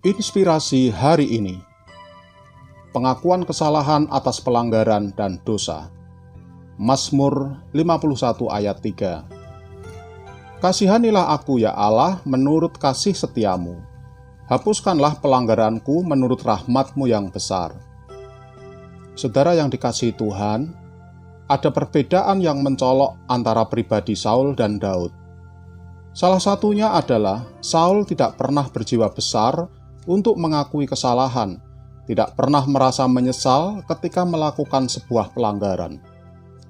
Inspirasi hari ini. Pengakuan kesalahan atas pelanggaran dan dosa. Mazmur 51 ayat 3. Kasihanilah aku ya Allah menurut kasih setiamu. Hapuskanlah pelanggaranku menurut rahmat-Mu yang besar. Saudara yang dikasihi Tuhan, ada perbedaan yang mencolok antara pribadi Saul dan Daud. Salah satunya adalah Saul tidak pernah berjiwa besar untuk mengakui kesalahan, tidak pernah merasa menyesal ketika melakukan sebuah pelanggaran,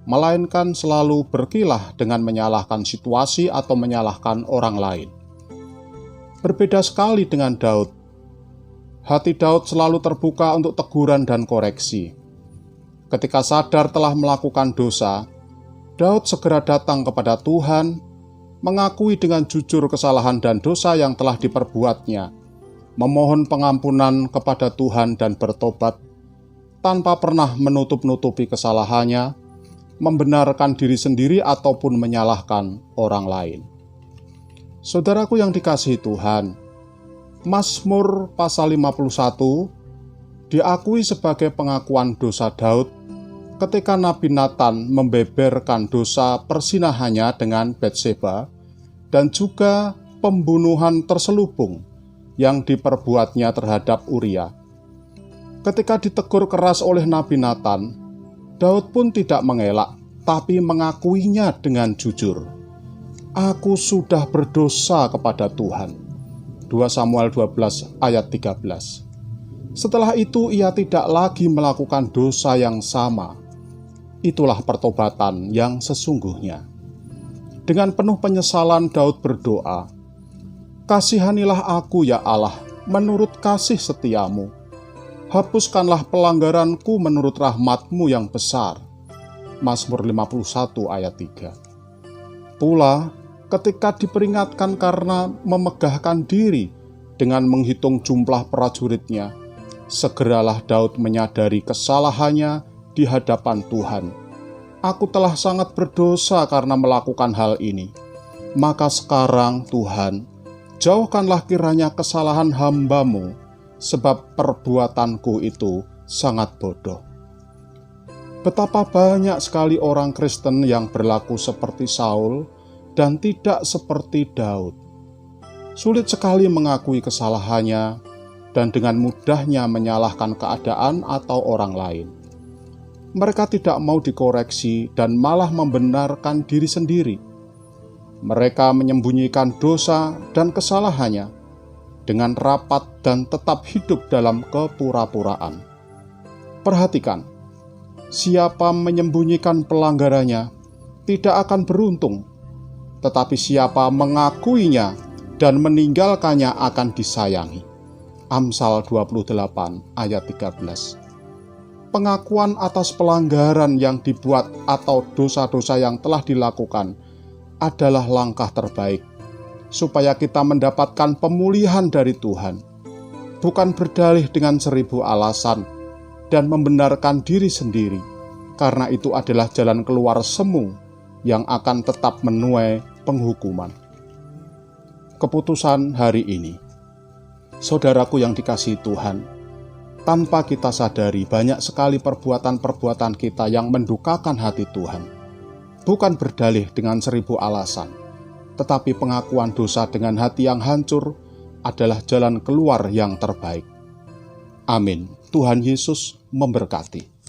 melainkan selalu berkilah dengan menyalahkan situasi atau menyalahkan orang lain. Berbeda sekali dengan Daud. Hati Daud selalu terbuka untuk teguran dan koreksi. Ketika sadar telah melakukan dosa, Daud segera datang kepada Tuhan, mengakui dengan jujur kesalahan dan dosa yang telah diperbuatnya, memohon pengampunan kepada Tuhan dan bertobat, tanpa pernah menutup-nutupi kesalahannya, membenarkan diri sendiri ataupun menyalahkan orang lain. Saudaraku yang dikasihi Tuhan, Mazmur pasal 51 diakui sebagai pengakuan dosa Daud ketika Nabi Nathan membeberkan dosa persinahannya dengan Batseba dan juga pembunuhan terselubung yang diperbuatnya terhadap Uria. Ketika ditegur keras oleh Nabi Nathan, Daud pun tidak mengelak, tapi mengakuinya dengan jujur. Aku sudah berdosa kepada Tuhan. 2 Samuel 12 ayat 13. Setelah itu ia tidak lagi melakukan dosa yang sama. Itulah pertobatan yang sesungguhnya. Dengan penuh penyesalan Daud berdoa, kasihanilah aku ya Allah menurut kasih setiamu. Hapuskanlah pelanggaranku menurut rahmat-Mu yang besar. Mazmur 51 ayat 3. Pula ketika diperingatkan karena memegahkan diri dengan menghitung jumlah prajuritnya, segeralah Daud menyadari kesalahannya di hadapan Tuhan. Aku telah sangat berdosa karena melakukan hal ini. Maka sekarang Tuhan, jauhkanlah kiranya kesalahan hamba-Mu, sebab perbuatanku itu sangat bodoh. Betapa banyak sekali orang Kristen yang berlaku seperti Saul dan tidak seperti Daud. Sulit sekali mengakui kesalahannya dan dengan mudahnya menyalahkan keadaan atau orang lain. Mereka tidak mau dikoreksi dan malah membenarkan diri sendiri. Mereka menyembunyikan dosa dan kesalahannya dengan rapat dan tetap hidup dalam kepura-puraan. Perhatikan, siapa menyembunyikan pelanggarannya tidak akan beruntung, tetapi siapa mengakuinya dan meninggalkannya akan disayangi. Amsal 28 ayat 13. Pengakuan atas pelanggaran yang dibuat atau dosa-dosa yang telah dilakukan adalah langkah terbaik supaya kita mendapatkan pemulihan dari Tuhan, bukan berdalih dengan 1000 alasan dan membenarkan diri sendiri, karena itu adalah jalan keluar semu yang akan tetap menuai penghukuman. Keputusan hari ini. Saudaraku yang dikasihi Tuhan, tanpa kita sadari banyak sekali perbuatan-perbuatan kita yang mendukakan hati Tuhan, bukan berdalih dengan 1000 alasan, tetapi pengakuan dosa dengan hati yang hancur adalah jalan keluar yang terbaik. Amin. Tuhan Yesus memberkati.